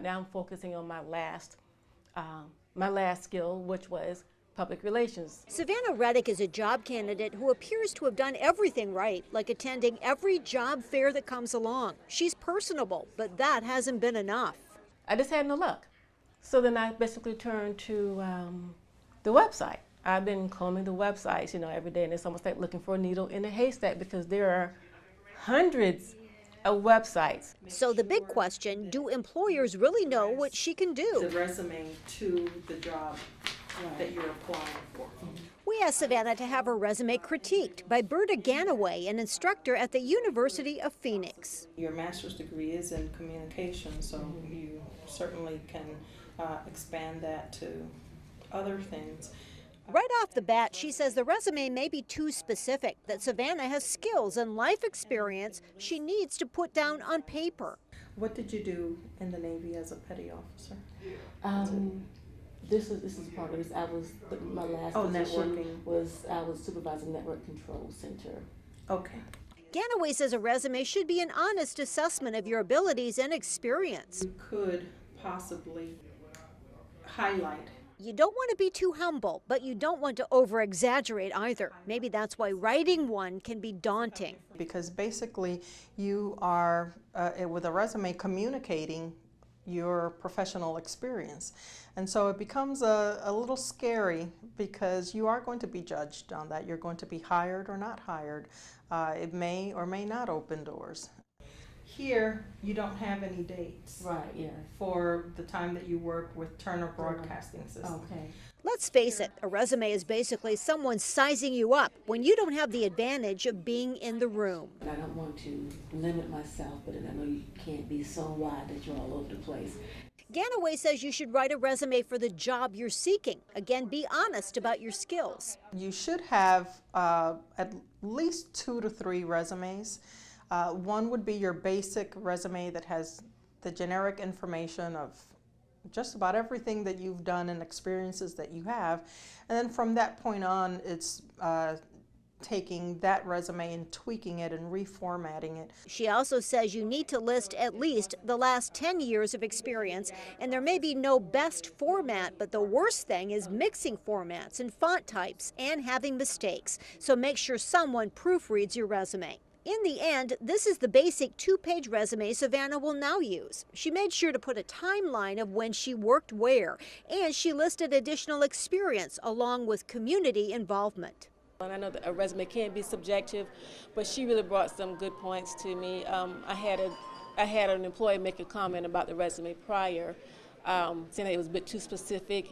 now I'm focusing on my last skill, which was public relations. Savannah Reddick is a job candidate who appears to have done everything right, like attending every job fair that comes along. She's personable, but that hasn't been enough. I just had no luck. So then I basically turned to the website. I've been combing the websites, every day, and it's almost like looking for a needle in a haystack because there are hundreds of websites. So the big question, do employers really know what she can do? The resume to the job that you're applying for. We asked Savannah to have her resume critiqued by Berta Ganaway, an instructor at the University of Phoenix. Your master's degree is in communication, so you certainly can expand that to other things. Right off the bat, she says the resume may be too specific, that Savannah has skills and life experience she needs to put down on paper. What did you do in the Navy as a petty officer? This is part of this. My last position networking. was I was supervising network control center. Okay. Ganaway says a resume should be an honest assessment of your abilities and experience. You could possibly highlight. You don't want to be too humble, but you don't want to over-exaggerate either. Maybe that's why writing one can be daunting. Because basically you are, with a resume, communicating your professional experience. And so it becomes a little scary because you are going to be judged on that. You're going to be hired or not hired. It may or may not open doors. Here, you don't have any dates. Right, yeah. For the time that you work with Turner Broadcasting System. Okay. Let's face it, a resume is basically someone sizing you up when you don't have the advantage of being in the room. I don't want to limit myself, but I know you can't be so wide that you're all over the place. Ganaway says you should write a resume for the job you're seeking. Again, be honest about your skills. You should have at least 2 to 3 resumes. One would be your basic resume that has the generic information of just about everything that you've done and experiences that you have. And then from that point on, it's taking that resume and tweaking it and reformatting it. She also says you need to list at least the last 10 years of experience, and there may be no best format, but the worst thing is mixing formats and font types and having mistakes. So make sure someone proofreads your resume. In the end, this is the basic 2-page resume Savannah will now use. She made sure to put a timeline of when she worked where, and she listed additional experience along with community involvement. And I know that a resume can be subjective, but she really brought some good points to me. I had an employee make a comment about the resume prior, saying that it was a bit too specific.